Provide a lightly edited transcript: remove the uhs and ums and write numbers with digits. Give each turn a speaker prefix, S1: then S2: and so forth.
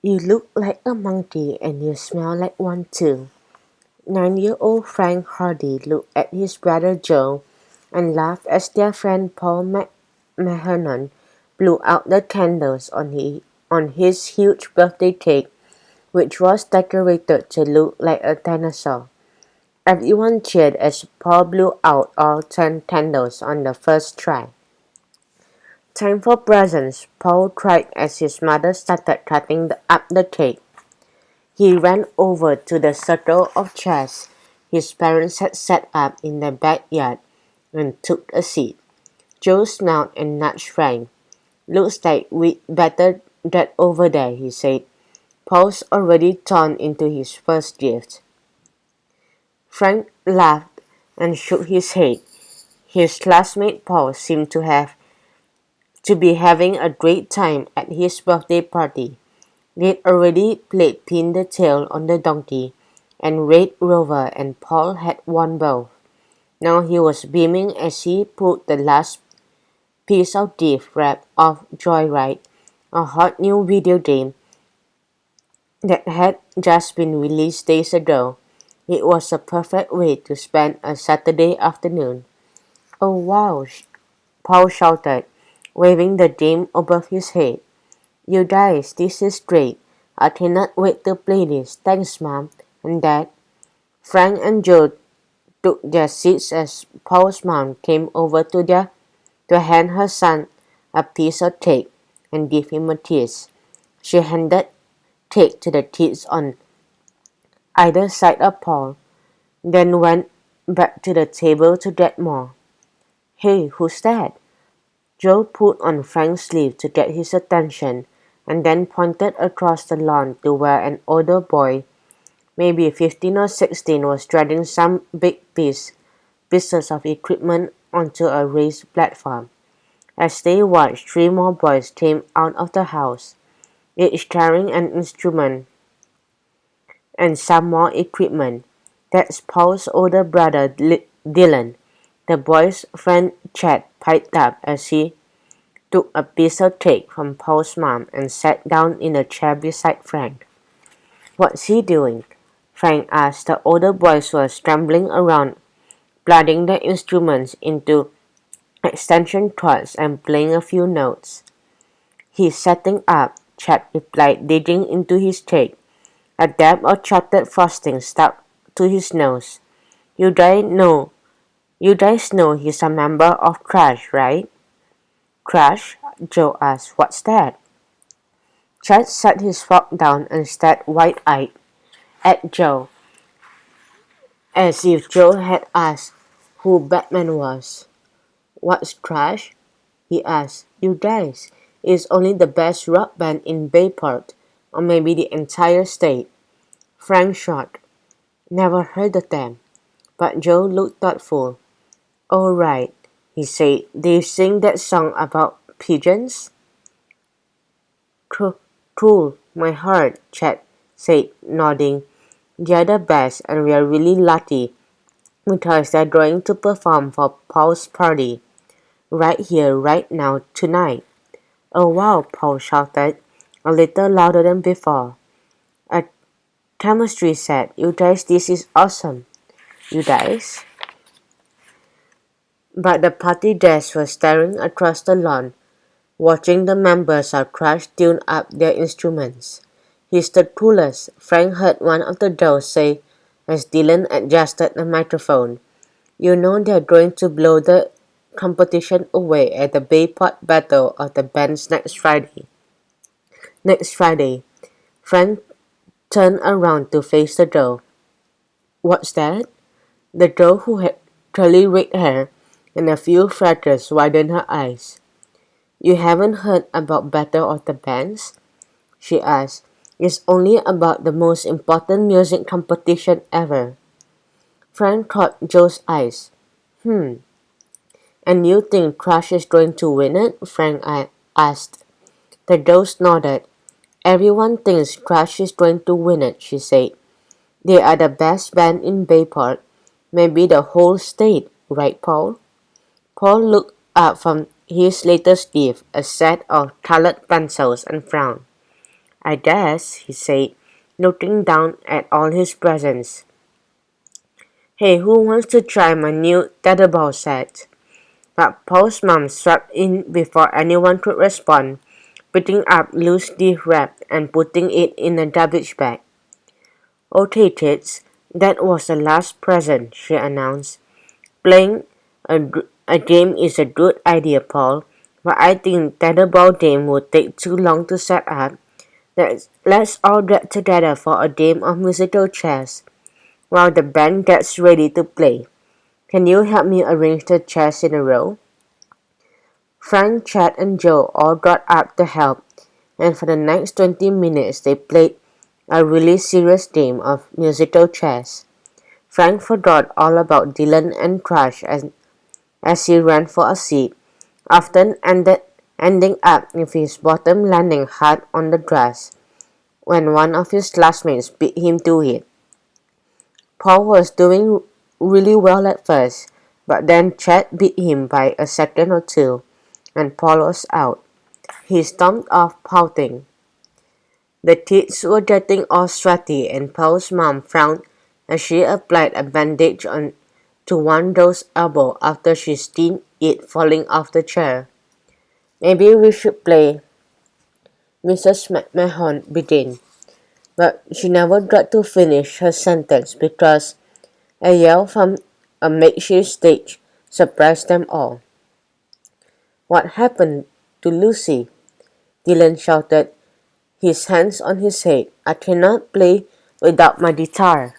S1: You look like a monkey and you smell like one too. 9-year-old Frank Hardy looked at his brother Joe and laughed as their friend Paul Mahanon blew out the candles on his huge birthday cake, which was decorated to look like a dinosaur. Everyone cheered as Paul blew out all 10 candles on the first try. "Time for presents," Paul cried as his mother started cutting up the cake. He ran over to the circle of chairs his parents had set up in the backyard and took a seat. Joe smiled and nudged Frank. "Looks like we'd better get over there," he said. Paul's already torn into his first gift. Frank laughed and shook his head. His classmate Paul seemed to be having a great time at his birthday party. They'd already played Pin the Tail on the Donkey and Red Rover, and Paul had won both. Now he was beaming as he pulled the last piece of gift wrap off Joyride, a hot new video game that had just been released days ago. It was a perfect way to spend a Saturday afternoon. "Oh wow," Paul shouted, waving the game above his head. "You guys, this is great. I cannot wait to play this. Thanks, Mom and Dad." Frank and Joe took their seats as Paul's mom came over to hand her son a piece of cake and give him a kiss. She handed cake to the kids on either side of Paul, then went back to the table to get more. "Hey, who's that?" Joe pulled on Frank's sleeve to get his attention and then pointed across the lawn to where an older boy, maybe 15 or 16, was dragging some big pieces of equipment onto a raised platform. As they watched, 3 more boys came out of the house, each carrying an instrument and some more equipment. "That's Paul's older brother Dylan," the boy's friend Chad piped up as he took a piece of cake from Paul's mom and sat down in a chair beside Frank. "What's he doing?" Frank asked. The older boys were scrambling around, plugging the instruments into extension cords and playing a few notes. "He's setting up," Chad replied, digging into his cake. A dab of chocolate frosting stuck to his nose. You guys know he's a member of Crash, right?" "Crash?" Joe asked. "What's that?" Chad set his fork down and stared wide-eyed at Joe, as if Joe had asked who Batman was. "What's Crash?" he asked. "You guys, it's only the best rock band in Bayport, or maybe the entire state." Frank shrugged. "Never heard of them." But Joe looked thoughtful. "Oh right," he said. "They sing that song about pigeons?" "Cool, my heart," Chad said, nodding. "They're the best, and we're really lucky because they're going to perform for Paul's party. Right here, right now, tonight." "Oh wow," Paul shouted, a little louder than before. A chemistry said, "You guys, this is awesome." "You guys?" But the party guests were staring across the lawn, watching the members of Crash tune up their instruments. "He's the coolest," Frank heard one of the girls say as Dylan adjusted the microphone. "You know they're going to blow the competition away at the Bayport Battle of the Bands next Friday." Next Friday, Frank turned around to face the girl. "What's that?" The girl, who had curly red hair and a few freckles, widened her eyes. "You haven't heard about Battle of the Bands?" she asked. "It's only about the most important music competition ever." Frank caught Joe's eyes. "And you think Crush is going to win it?" Frank asked. The girls nodded. "Everyone thinks Crush is going to win it," she said. "They are the best band in Bayport, maybe the whole state, right, Paul?" Paul looked up from his latest gift, a set of colored pencils, and frowned. I guess, he said, looking down at all his presents. Hey, who wants to try my new tetherball set? But Paul's mom swept in before anyone could respond, picking up loosely wrapped and putting it in a garbage bag. Okay, kids, that was the last present, she announced. Playing a game is a good idea, Paul, but I think tetherball game would take too long to set up. Let's all get together for a game of musical chairs while the band gets ready to play. Can you help me arrange the chairs in a row? Frank, Chad, and Joe all got up to help, and for the next 20 minutes they played a really serious game of musical chairs. Frank forgot all about Dylan and Crush as he ran for a seat, often ending up with his bottom landing hard on the grass when one of his classmates beat him to it. Paul was doing really well at first, but then Chad beat him by a second or two, and Paul was out. He stomped off pouting. The kids were getting all sweaty, and Paul's mom frowned as she applied a bandage to one Joe's elbow after she seen it falling off the chair. Maybe we should play, Mrs. McMahon began, but she never got to finish her sentence because a yell from a makeshift stage surprised them all. What happened to Lucy? Dylan shouted, his hands on his head. I cannot play without my guitar.